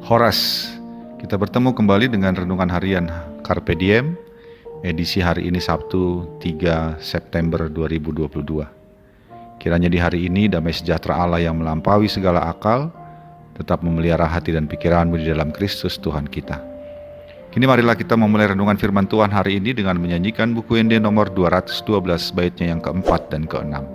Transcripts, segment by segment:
Horas. Kita bertemu kembali dengan renungan harian Carpe Diem, edisi hari ini Sabtu 3 September 2022. Kiranya di hari ini damai sejahtera Allah yang melampaui segala akal tetap memelihara hati dan pikiranmu di dalam Kristus Tuhan kita. Kini marilah kita memulai renungan firman Tuhan hari ini dengan menyanyikan buku ND nomor 212 baitnya yang keempat dan keenam.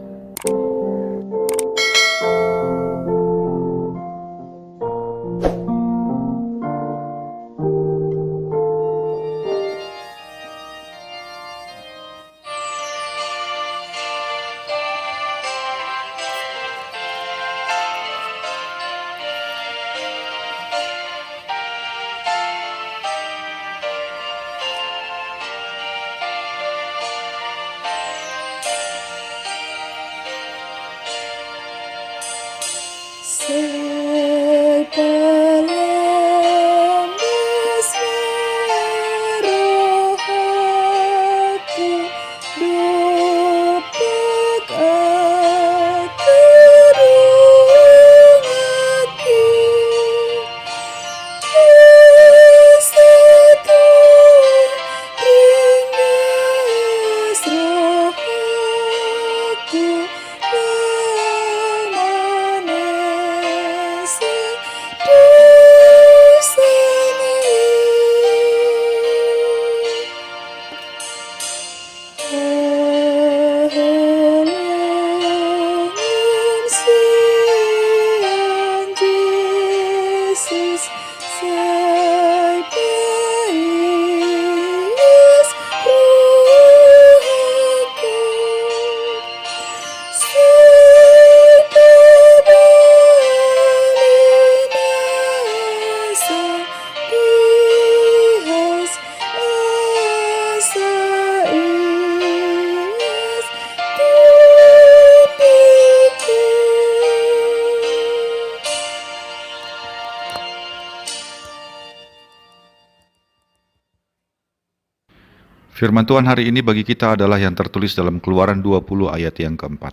Firman Tuhan hari ini bagi kita adalah yang tertulis dalam Keluaran 20 ayat yang keempat.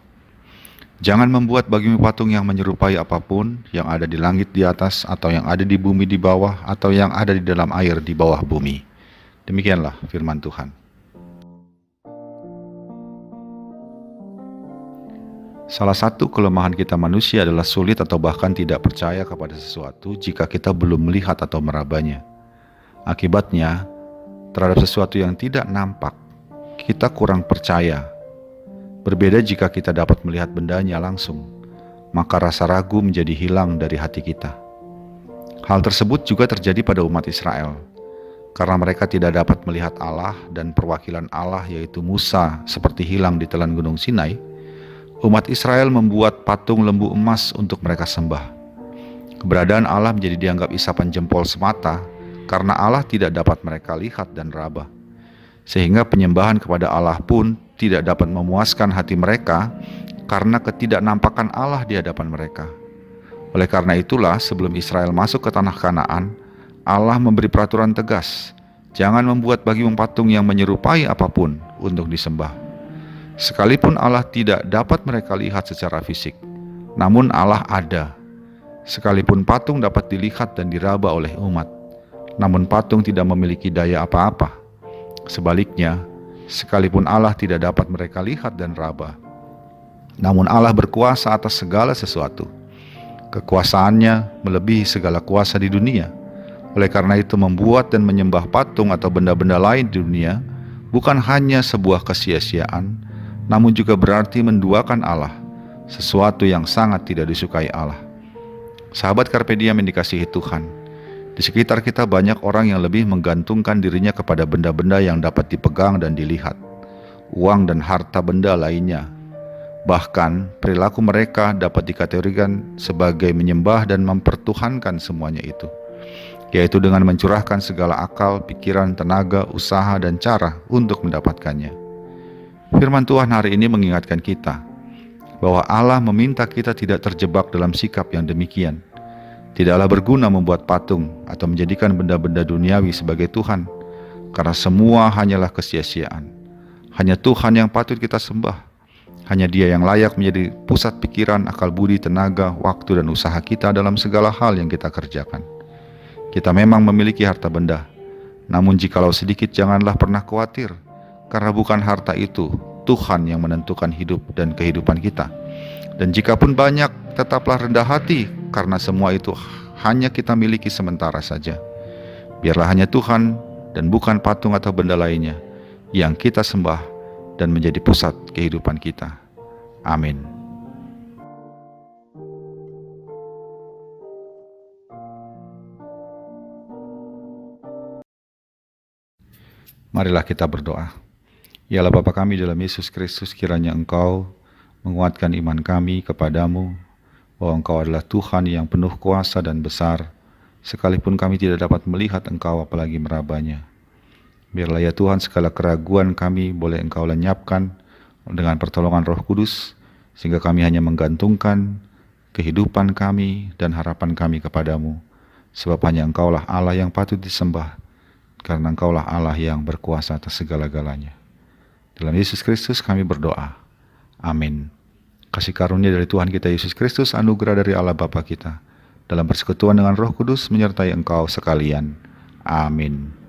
Jangan membuat bagimu patung yang menyerupai apapun yang ada di langit di atas, atau yang ada di bumi di bawah, atau yang ada di dalam air di bawah bumi. Demikianlah firman Tuhan. Salah satu kelemahan kita manusia adalah sulit atau bahkan tidak percaya kepada sesuatu jika kita belum melihat atau merabanya. Akibatnya, terhadap sesuatu yang tidak nampak, kita kurang percaya. Berbeda jika kita dapat melihat bendanya langsung, maka rasa ragu menjadi hilang dari hati kita. Hal tersebut juga terjadi pada umat Israel, karena mereka tidak dapat melihat Allah dan perwakilan Allah yaitu Musa seperti hilang di telan Gunung Sinai. Umat Israel membuat patung lembu emas untuk mereka sembah. Keberadaan Allah menjadi dianggap isapan jempol semata, karena Allah tidak dapat mereka lihat dan raba. Sehingga penyembahan kepada Allah pun tidak dapat memuaskan hati mereka karena ketidaknampakan Allah di hadapan mereka. Oleh karena itulah sebelum Israel masuk ke tanah Kanaan, Allah memberi peraturan tegas, jangan membuat bagimu patung yang menyerupai apapun untuk disembah. Sekalipun Allah tidak dapat mereka lihat secara fisik, namun Allah ada. Sekalipun patung dapat dilihat dan diraba oleh umat, namun patung tidak memiliki daya apa-apa. Sebaliknya, sekalipun Allah tidak dapat mereka lihat dan raba, namun Allah berkuasa atas segala sesuatu. Kekuasaannya melebihi segala kuasa di dunia. Oleh karena itu membuat dan menyembah patung atau benda-benda lain di dunia bukan hanya sebuah kesia-siaan, namun juga berarti menduakan Allah, sesuatu yang sangat tidak disukai Allah. Sahabat Carpe Diem yang dikasihi Tuhan, di sekitar kita banyak orang yang lebih menggantungkan dirinya kepada benda-benda yang dapat dipegang dan dilihat, uang dan harta benda lainnya. Bahkan perilaku mereka dapat dikategorikan sebagai menyembah dan mempertuhankan semuanya itu, yaitu dengan mencurahkan segala akal, pikiran, tenaga, usaha, dan cara untuk mendapatkannya. Firman Tuhan hari ini mengingatkan kita bahwa Allah meminta kita tidak terjebak dalam sikap yang demikian. Tidaklah berguna membuat patung atau menjadikan benda-benda duniawi sebagai Tuhan, karena semua hanyalah kesia-siaan. Hanya Tuhan yang patut kita sembah. Hanya Dia yang layak menjadi pusat pikiran, akal budi, tenaga, waktu, dan usaha kita dalam segala hal yang kita kerjakan. Kita memang memiliki harta benda, namun jikalau sedikit janganlah pernah khawatir, karena bukan harta itu Tuhan yang menentukan hidup dan kehidupan kita. Dan jikapun banyak, tetaplah rendah hati, karena semua itu hanya kita miliki sementara saja. Biarlah hanya Tuhan dan bukan patung atau benda lainnya yang kita sembah dan menjadi pusat kehidupan kita. Amin. Marilah kita berdoa. Ya Allah Bapa kami dalam Yesus Kristus, kiranya Engkau menguatkan iman kami kepadamu, bahwa Engkau adalah Tuhan yang penuh kuasa dan besar, sekalipun kami tidak dapat melihat Engkau apalagi merabanya. Biarlah ya Tuhan segala keraguan kami boleh Engkau lenyapkan dengan pertolongan Roh Kudus, sehingga kami hanya menggantungkan kehidupan kami dan harapan kami kepadamu, sebab hanya Engkaulah Allah yang patut disembah, karena Engkaulah Allah yang berkuasa atas segala-galanya. Dalam Yesus Kristus kami berdoa. Amin. Kasih karunia dari Tuhan kita Yesus Kristus, anugerah dari Allah Bapa kita, dalam persekutuan dengan Roh Kudus menyertai engkau sekalian. Amin.